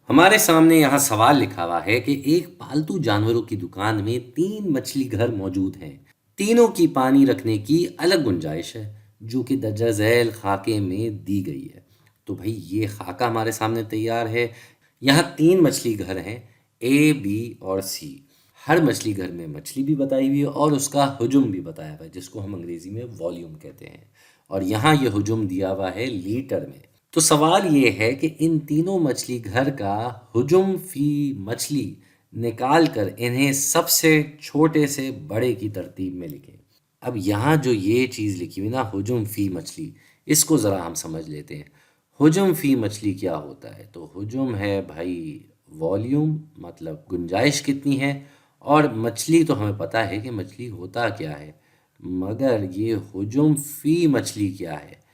हमारे सामने यहाँ सवाल लिखा हुआ है कि एक पालतू जानवरों की दुकान में 3 मछली घर मौजूद हैं। तीनों की पानी रखने की अलग गुंजाइश है, जो कि दर्जा झैल खाके में दी गई है। तो भाई ये खाका हमारे सामने तैयार है। यहाँ 3 मछली घर हैं, ए, बी और सी। हर मछली घर में मछली भी बताई हुई है और उसका हुजूम भी बताया हुआ है, जिसको हम अंग्रेजी में वॉल्यूम कहते हैं। और यहाँ ये हुजूम दिया हुआ है लीटर में। तो सवाल ये है कि इन तीनों मछली घर का हुजूम फी मछली निकाल कर इन्हें सबसे छोटे से बड़े की तरतीब में लिखें। अब यहाँ जो ये चीज़ लिखी हुई ना, हुजूम फी मछली, इसको ज़रा हम समझ लेते हैं। हुजूम फी मछली क्या होता है? तो हुजूम है भाई वॉल्यूम, मतलब गुंजाइश कितनी है। और मछली तो हमें पता है कि मछली होता क्या है, मगर ये हुजूम फी मछली क्या है?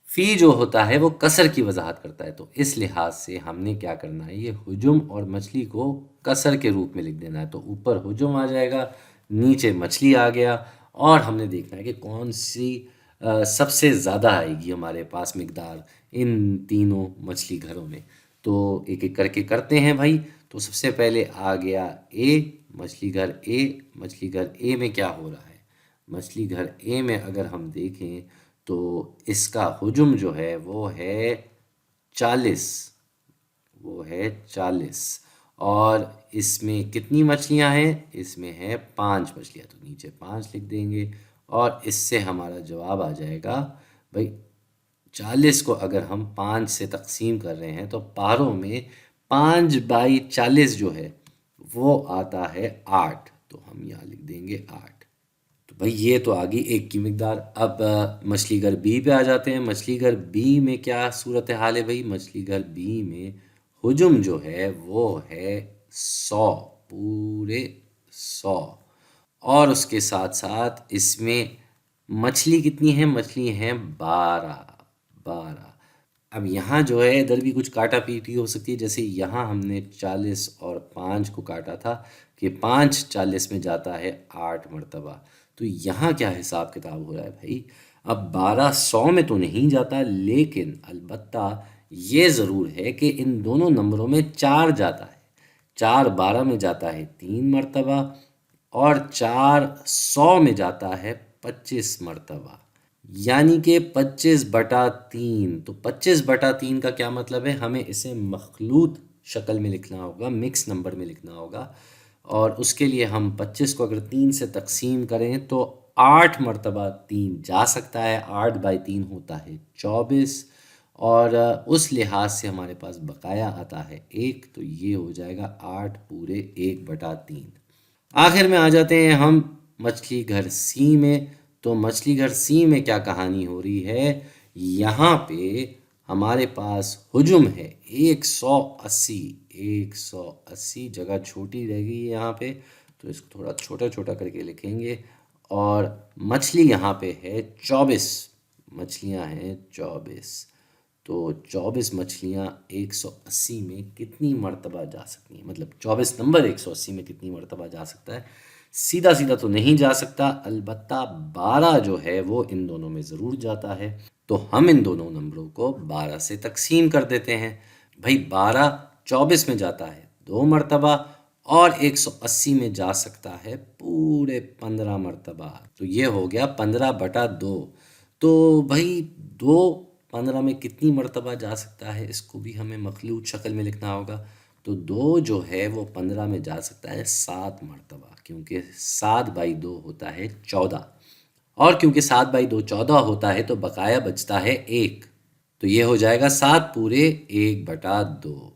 फ़ी जो होता है वो कसर की वजाहत करता है। तो इस लिहाज से हमने क्या करना है, ये हुजूम और मछली को कसर के रूप में लिख देना है। तो ऊपर हुजूम आ जाएगा, नीचे मछली आ गया। और हमने देखना है कि कौन सी सबसे ज़्यादा आएगी हमारे पास मिकदार इन तीनों मछली घरों में। तो एक एक करके करते हैं भाई। तो सबसे पहले आ गया ए, मछली घर ए। मछली घर ए में क्या हो रहा है? मछली घर ए में अगर हम देखें तो इसका हुजूम जो है वो है 40। वो है 40। और इसमें कितनी मछलियां हैं? इसमें है 5 मछलियां। तो नीचे 5 लिख देंगे और इससे हमारा जवाब आ जाएगा भाई। 40 को अगर हम 5 से तकसीम कर रहे हैं तो पारों में 5/40 जो है वो आता है 8। तो हम यहाँ लिख देंगे 8। तो भाई ये तो आ गई एक की मिकदार। अब मछली घर बी पे आ जाते हैं। मछली घर बी में क्या सूरत हाल है भाई? मछली घर बी में हुजूम जो है वो है 100, पूरे 100। और उसके साथ साथ इसमें मछली कितनी है? मछली हैं 12। 12। अब यहाँ जो है इधर भी कुछ काटा पीटी हो सकती है। जैसे यहाँ हमने 40 और 5 को काटा था कि 5 40 में जाता है 8 मरतबा। तो यहाँ क्या हिसाब किताब हो रहा है भाई? अब 12 100 में तो नहीं जाता, लेकिन अलबत्ता ये ज़रूर है कि इन दोनों नंबरों में 4 जाता है। 4 12 में जाता है 3 मरतबा और 4 100 में जाता है 25 मरतबा। यानी कि 25/3। तो 25/3 का क्या मतलब है? हमें इसे मखलूत शक्ल में लिखना होगा, मिक्स नंबर में लिखना होगा। और उसके लिए हम 25 को अगर 3 से तकसीम करें तो 8 मरतबा 3 जा सकता है। 8/3 होता है 24। और उस लिहाज से हमारे पास बकाया आता है 1। तो ये हो जाएगा 8 पूरे 1/3। आखिर में आ जाते हैं हम मछली घर सी में। तो मछली घर सी में क्या कहानी हो रही है? यहाँ पे हमारे पास हुजूम है 180। 180 जगह छोटी रह गई है यहाँ पे, तो इसको थोड़ा छोटा छोटा करके लिखेंगे। और मछली यहाँ पे है 24। मछलियाँ हैं 24। तो 24 मछलियाँ 180 में कितनी मरतबा जा सकती हैं? मतलब 24 नंबर 180 में कितनी मरतबा जा सकता है? सीधा सीधा तो नहीं जा सकता, अलबत्ता 12 जो है वो इन दोनों में ज़रूर जाता है। तो हम इन दोनों नंबरों को 12 से तकसीम कर देते हैं। भाई 12 24 में जाता है 2 मरतबा और 180 में जा सकता है पूरे 15 मरतबा। तो ये हो गया 15/2। तो भाई 2 15 में कितनी मरतबा जा सकता है, इसको भी हमें मखलूत शक्ल में लिखना होगा। तो 2 जो है वो 15 में जा सकता है 7 मरतबा, क्योंकि 7/2 होता है 14। और क्योंकि 7/2 14 होता है तो बकाया बचता है 1। तो ये हो जाएगा 7 पूरे 1/2।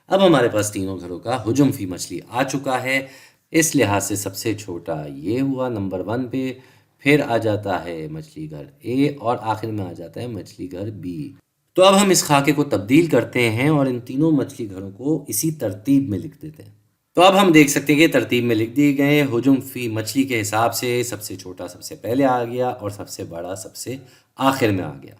अब हमारे पास तीनों घरों का हुजूम फी मछली आ चुका है। इस लिहाज से सबसे छोटा ये हुआ नंबर 1 पे। फिर आ जाता है मछली घर ए और आखिर में आ जाता है मछली घर बी। तो अब हम इस खाके को तब्दील करते हैं और इन तीनों मछली घरों को इसी तरतीब में लिख देते हैं। तो अब हम देख सकते हैं कि तरतीब में लिख दिए गए। हुजूम फी मछली के हिसाब से सबसे छोटा सबसे पहले आ गया और सबसे बड़ा सबसे आखिर में आ गया।